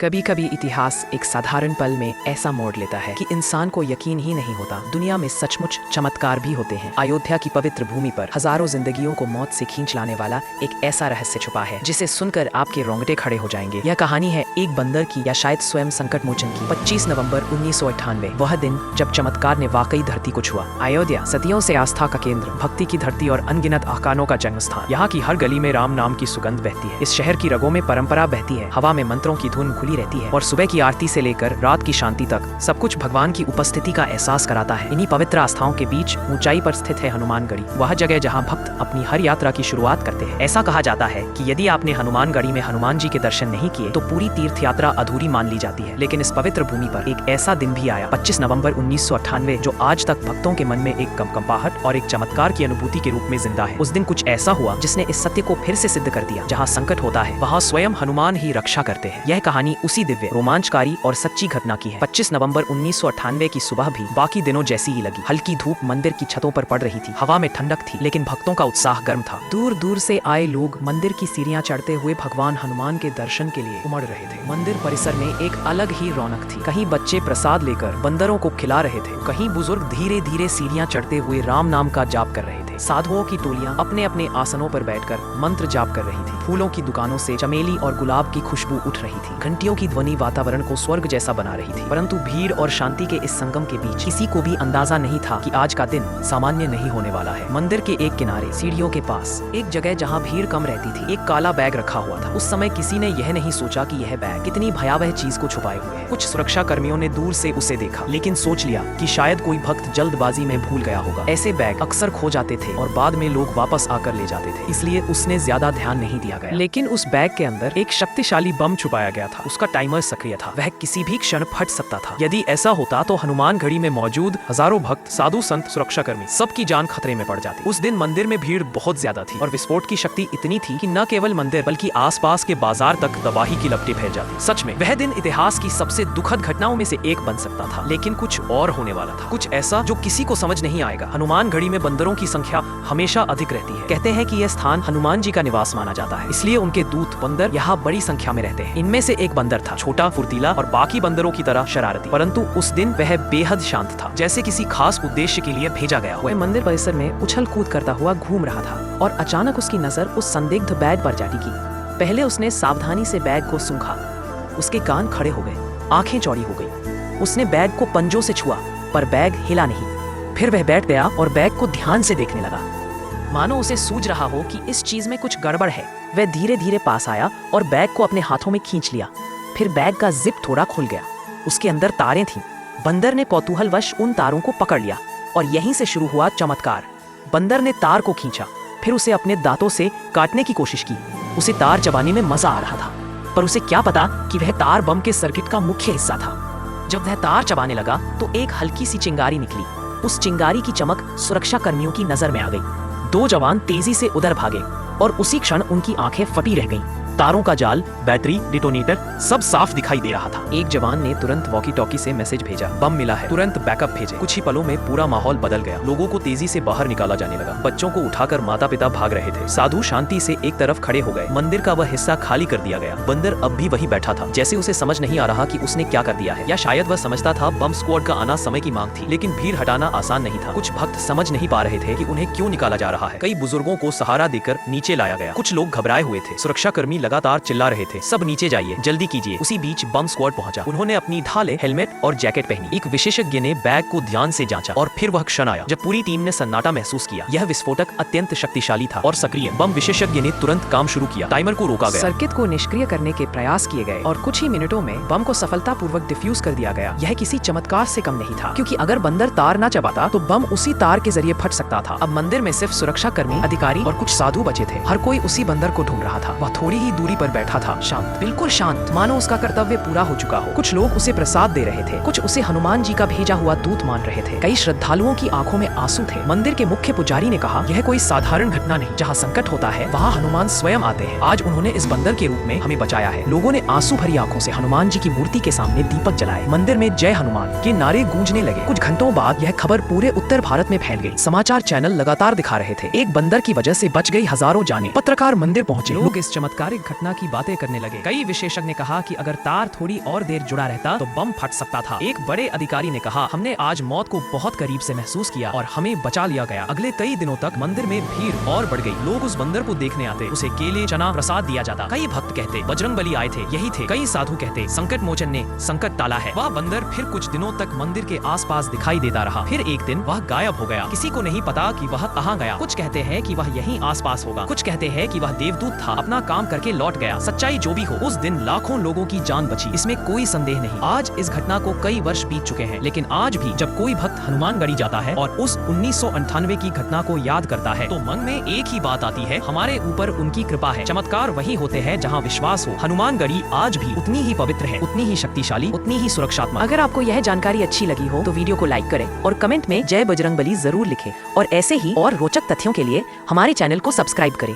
कभी कभी इतिहास एक साधारण पल में ऐसा मोड़ लेता है कि इंसान को यकीन ही नहीं होता। दुनिया में सचमुच चमत्कार भी होते हैं। अयोध्या की पवित्र भूमि पर हजारों जिंदगियों को मौत से खींच लाने वाला एक ऐसा रहस्य छुपा है जिसे सुनकर आपके रोंगटे खड़े हो जाएंगे। यह कहानी है एक बंदर की, या शायद स्वयं संकट मोचन की। 25 नवंबर 1998, वह दिन जब चमत्कार ने वाकई धरती को छुआ। अयोध्या सदियों से आस्था का केंद्र, भक्ति की धरती और अनगिनत आकानों का जन्म स्थान। यहाँ की हर गली में राम नाम की सुगंध बहती है। इस शहर की रगों में परंपरा बहती है। हवा में मंत्रों की धुन खुली रहती है और सुबह की आरती से लेकर रात की शांति तक सब कुछ भगवान की उपस्थिति का एहसास कराता है। इन्हीं पवित्र आस्थाओं के बीच ऊंचाई पर स्थित है हनुमानगढ़ी, वह जगह जहां भक्त अपनी हर यात्रा की शुरुआत करते हैं। ऐसा कहा जाता है कि यदि आपने हनुमानगढ़ी में हनुमान जी के दर्शन नहीं किए तो पूरी तीर्थ यात्रा अधूरी मान ली जाती है। लेकिन इस पवित्र भूमि पर एक ऐसा दिन भी आया, 25 नवंबर 1998, जो आज तक भक्तों के मन में एक कंपाहट और एक चमत्कार की अनुभूति के रूप में जिंदा है। उस दिन कुछ ऐसा हुआ जिसने इस सत्य को फिर से सिद्ध कर दिया, जहाँ संकट होता है वहाँ स्वयं हनुमान ही रक्षा करते हैं। यह कहानी उसी दिव्य, रोमांचकारी और सच्ची घटना की है। 25 नवंबर 1998 की सुबह भी बाकी दिनों जैसी ही लगी। हल्की धूप मंदिर की छतों पर पड़ रही थी, हवा में ठंडक थी, लेकिन भक्तों का उत्साह गर्म था। दूर दूर से आए लोग मंदिर की सीढ़ियां चढ़ते हुए भगवान हनुमान के दर्शन के लिए उमड़ रहे थे। मंदिर परिसर में एक अलग ही रौनक थी। कहीं बच्चे प्रसाद लेकर बंदरों को खिला रहे थे, कहीं बुजुर्ग धीरे धीरे सीढ़ियां चढ़ते हुए राम नाम का जाप कर रहे थे। साधुओं की टोलियां अपने अपने आसनों पर बैठकर मंत्र जाप कर रही थी। फूलों की दुकानों से चमेली और गुलाब की खुशबू उठ रही थी। घंटियों की ध्वनि वातावरण को स्वर्ग जैसा बना रही थी। परंतु भीड़ और शांति के इस संगम के बीच किसी को भी अंदाजा नहीं था कि आज का दिन सामान्य नहीं होने वाला है। मंदिर के एक किनारे सीढ़ियों के पास एक जगह जहां भीड़ कम रहती थी, एक काला बैग रखा हुआ था। उस समय किसी ने यह नहीं सोचा कि यह बैग कितनी भयावह चीज को छुपाए हुए है। कुछ सुरक्षा कर्मियों ने दूर से उसे देखा, लेकिन सोच लिया कि शायद कोई भक्त जल्दबाजी में भूल गया होगा। ऐसे बैग अक्सर खो जाते थे और बाद में लोग वापस आकर ले जाते थे, इसलिए उसने ज्यादा ध्यान नहीं दिया गया। लेकिन उस बैग के अंदर एक शक्तिशाली बम छुपाया गया था। उसका टाइमर सक्रिय था, वह किसी भी क्षण फट सकता था। यदि ऐसा होता तो हनुमानगढ़ी में मौजूद हजारों भक्त, साधु संत, सुरक्षाकर्मी, सबकी जान खतरे में पड़ जाती। उस दिन मंदिर में भीड़ बहुत ज्यादा थी और विस्फोट की शक्ति इतनी थी कि न केवल मंदिर बल्कि आसपास के बाजार तक तबाही की लपटें फैल जाती। सच में वह दिन इतिहास की सबसे दुखद घटनाओं में से एक बन सकता था। लेकिन कुछ और होने वाला था, कुछ ऐसा जो किसी को समझ नहीं आएगा। हनुमानगढ़ी में बंदरों की संख्या हमेशा अधिक रहती है। कहते हैं कि यह स्थान हनुमान जी का निवास माना जाता है, इसलिए उनके दूत बंदर यहाँ बड़ी संख्या में रहते हैं। इनमें से एक बंदर था, छोटा, फुर्तीला और बाकी बंदरों की तरह शरारती। परंतु उस दिन वह बेहद शांत था, जैसे किसी खास उद्देश्य के लिए भेजा गया हुआ। मंदिर परिसर में उछल कूद करता हुआ घूम रहा था और अचानक उसकी नजर उस संदिग्ध बैग पर जा टिकी। पहले उसने सावधानी से बैग को सूंघा, उसके कान खड़े हो गए, आंखें चौड़ी हो गई। उसने बैग को पंजों से छुआ, पर बैग हिला नहीं। फिर वह बैठ गया और बैग को ध्यान से देखने लगा, मानो उसे सूझ रहा हो कि इस चीज में कुछ गड़बड़ है। वह धीरे धीरे पास आया और बैग को अपने हाथों में खींच लिया। फिर बैग का जिप थोड़ा खुल गया, उसके अंदर तारें थीं। बंदर ने कौतूहलवश उन तारों को पकड़ लिया और यहीं से शुरू हुआ चमत्कार। बंदर ने तार को खींचा, फिर उसे अपने दांतों से काटने की कोशिश की। उसे तार चबाने में मजा आ रहा था, पर उसे क्या पता कि वह तार बम के सर्किट का मुख्य हिस्सा था। जब वह तार चबाने लगा तो एक हल्की सी चिंगारी निकली। उस चिंगारी की चमक सुरक्षा कर्मियों की नजर में आ गई। 2 जवान तेजी से उधर भागे और उसी क्षण उनकी आंखें फटी रह गईं। तारों का जाल, बैटरी, डिटोनेटर सब साफ दिखाई दे रहा था। एक जवान ने तुरंत वॉकी टॉकी से मैसेज भेजा, बम मिला है, तुरंत बैकअप भेजे। कुछ ही पलों में पूरा माहौल बदल गया। लोगों को तेजी से बाहर निकाला जाने लगा। बच्चों को उठाकर माता पिता भाग रहे थे। साधु शांति से एक तरफ खड़े हो गए। मंदिर का वह हिस्सा खाली कर दिया गया। बंदर अब भी वहीं बैठा था, जैसे उसे समझ नहीं आ रहा कि उसने क्या कर दिया है, या शायद वह समझता था बम स्क्वाड का आना समय की मांग थी। लेकिन भीड़ हटाना आसान नहीं था। कुछ भक्त समझ नहीं पा रहे थे कि उन्हें क्यों निकाला जा रहा है। कई बुजुर्गों को सहारा देकर नीचे लाया गया। कुछ लोग घबराए हुए थे। सुरक्षाकर्मी लगातार चिल्ला रहे थे, सब नीचे जाइए, जल्दी कीजिए। उसी बीच बम स्क्वाड पहुंचा। उन्होंने अपनी ढाले, हेलमेट और जैकेट पहनी। एक विशेषज्ञ ने बैग को ध्यान से जांचा और फिर वह क्षण आया जब पूरी टीम ने सन्नाटा महसूस किया। यह विस्फोटक अत्यंत शक्तिशाली था और सक्रिय। बम विशेषज्ञ ने तुरंत काम शुरू किया। टाइमर को रोका गया, सर्किट को निष्क्रिय करने के प्रयास किए गए और कुछ ही मिनटों में बम को सफलतापूर्वक डिफ्यूज कर दिया गया। यह किसी चमत्कार से कम नहीं था, क्योंकि अगर बंदर तार न चबाता तो बम उसी तार के जरिए फट सकता था। अब मंदिर में सिर्फ सुरक्षा कर्मी, अधिकारी और कुछ साधु बचे थे। हर कोई उसी बंदर को ढूंढ रहा था। वह थोड़ी ही दूरी पर बैठा था, शांत, बिल्कुल शांत, मानो उसका कर्तव्य पूरा हो चुका हो। कुछ लोग उसे प्रसाद दे रहे थे, कुछ उसे हनुमान जी का भेजा हुआ दूत मान रहे थे। कई श्रद्धालुओं की आंखों में आंसू थे। मंदिर के मुख्य पुजारी ने कहा, यह कोई साधारण घटना नहीं, जहाँ संकट होता है वहाँ हनुमान स्वयं आते हैं। आज उन्होंने इस बंदर के रूप में हमें बचाया है। लोगों ने आंसू भरी आंखों से हनुमान जी की मूर्ति के सामने दीपक जलाए। मंदिर में जय हनुमान के नारे गूंजने लगे। कुछ घंटों बाद यह खबर पूरे उत्तर भारत में फैल गई। समाचार चैनल लगातार दिखा रहे थे, एक बंदर की वजह से बच गई हजारों जानें। पत्रकार मंदिर पहुंचे। लोग इस चमत्कारिक एक घटना की बातें करने लगे। कई विशेषज्ञ ने कहा कि अगर तार थोड़ी और देर जुड़ा रहता तो बम फट सकता था। एक बड़े अधिकारी ने कहा, हमने आज मौत को बहुत करीब से महसूस किया और हमें बचा लिया गया। अगले कई दिनों तक मंदिर में भीड़ और बढ़ गई। लोग उस बंदर को देखने आते, उसे केले, चना, प्रसाद दिया जाता। कई भक्त कहते बजरंगबली आए थे, यही थे। कई साधु कहते संकट मोचन ने संकट टाला है। वह बंदर फिर कुछ दिनों तक मंदिर के आसपास दिखाई देता रहा। फिर एक दिन वह गायब हो गया। किसी को नहीं पता कि वह कहाँ गया। कुछ कहते हैं कि वह यहीं आसपास होगा, कुछ कहते हैं कि वह देवदूत था, अपना काम करके लौट गया। सच्चाई जो भी हो, उस दिन लाखों लोगों की जान बची, इसमें कोई संदेह नहीं। आज इस घटना को कई वर्ष बीत चुके हैं, लेकिन आज भी जब कोई भक्त हनुमानगढ़ी जाता है और उस 1998 की घटना को याद करता है तो मन में एक ही बात आती है, हमारे ऊपर उनकी कृपा है। चमत्कार वही होते हैं जहाँ विश्वास हो। हनुमानगढ़ी आज भी उतनी ही पवित्र है, उतनी ही शक्तिशाली, उतनी ही सुरक्षात्मक। अगर आपको यह जानकारी अच्छी लगी हो तो वीडियो को लाइक करें और कमेंट में जय बजरंगबली जरूर लिखें और ऐसे ही और रोचक तथ्यों के लिए हमारे चैनल को सब्सक्राइब करें।